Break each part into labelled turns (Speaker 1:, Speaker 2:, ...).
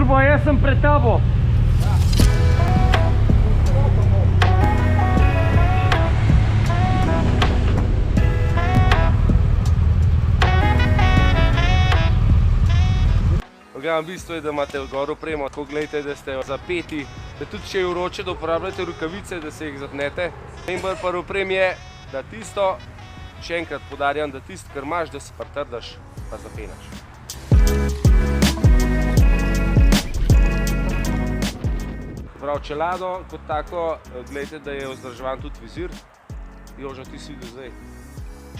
Speaker 1: Turbo, jaz sem pred tabo. V bistvu je, da imate gor opremo, tako gledajte, da ste zapeti, da tudi če je vroče, da uporabljate rokavice, da se jih zapnete. Najbolj pa oprem je, da tisto, še enkrat podarjam, da tisto, kar imaš, da se pritrdaš, pa zapenaš. Prav čelado, kot tako, gledajte, da je vzdrževan tudi vizir. Joža, ti si videl zdaj,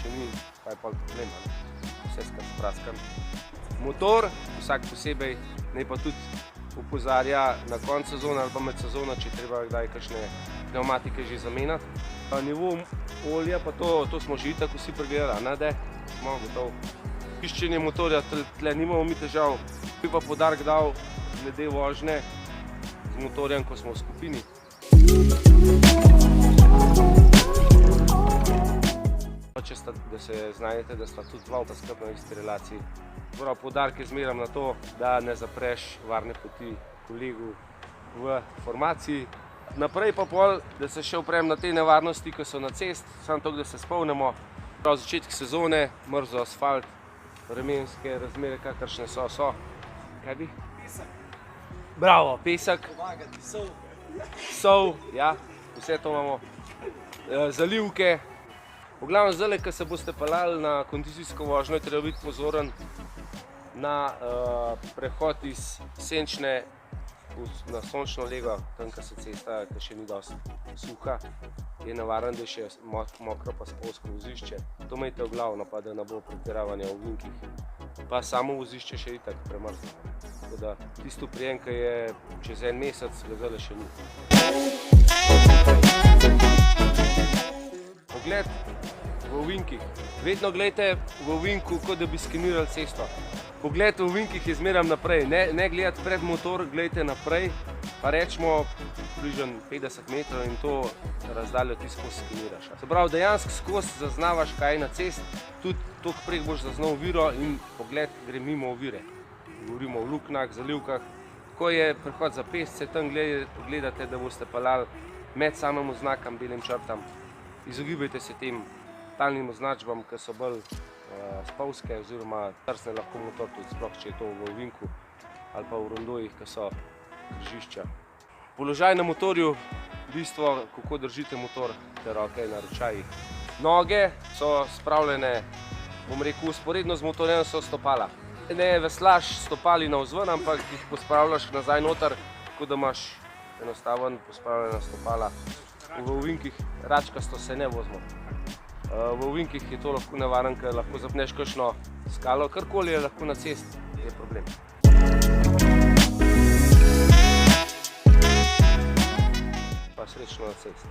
Speaker 1: če ni, pa je pa problem, vse skrat spraskan. Motor, vsak posebej, naj pa tudi opozarja na konc sezone ali pa med sezono, če treba kdaj kakšne pneumatike že zamenjati. Nivo olja, pa to smo že itak vsi pregledali, ne da smo gotov. Čiščenje motorja, tle nimamo mi težav, bi pa poudarek dal glede vožnje z motorjem, ko smo v skupini. Da se znajdete, da sta tudi dva skrbna v isti relaciji. Poudarek je zmeram na to, da ne zapreš varne poti kolegu v formaciji. Naprej pa pol, da se še oprem na te nevarnosti, ki so na cest, samo to, da se spomnimo. Prav začetek sezone, mrzo asfalt, vremenske razmere, kakršne so. Kaj bi?
Speaker 2: Pesek.
Speaker 1: Bravo, pesek.
Speaker 2: Pomagati, sol.
Speaker 1: Sol, ja, vse to imamo. Zalivke. V glavnem zdaj, ko se boste peljali na kondicijsko vožnjo, je treba biti pozoren na prehod iz senčne na sončno lego, tam, ko se cesta, ki še ni dosti suha, je nevaren, da je še mokro pa spolsko vozišče. To imejte v glavu, pa da ne bo pretiravanja v ovinkih. Pa samo vozišče še itak premrzlo. Tako da tisto prijem, ki je čez en mesec, ga zdaj še ni. Pogled v ovinkih. Vedno gledajte v ovinku, kot da bi skenirali cesto. Pogled v ovinkih je zmeram naprej. Ne gledati pred motor, gledajte naprej, pa rečemo približno 50 metrov in to razdaljo ti skozi skeniraš. Se pravi, dejansko skozi zaznavaš, kaj je na cest, tudi toliko prek boš zaznal oviro in pogled gre mimo ovire. Govorimo o luknjah, zalivkah. Ko je prehod za pešce, tam gledate, da boste peljali med samim oznakam, belim črtam. Izogibajte se tem talnim označbam, ki so bolj spolzke oziroma trsne lahko motor, tudi sploh, če je to v ovinku ali pa v rondojih, ki so križišča. Položaj na motorju, bistvo, kako držite motor, te roke na ročajih. Noge so spravljene, bom rekel, usporedno z motorjem so stopala. Ne veslaš stopali navzven, ampak jih pospravljaš nazaj noter, tako da imaš enostaven pospravljena stopala. V ovinkih račkasto se ne vozimo. V ovinkih je to lahko nevaren, ker lahko zapneš kakšno skalo, karkoli je lahko na cesti, je problem. Pa srečno na cesti.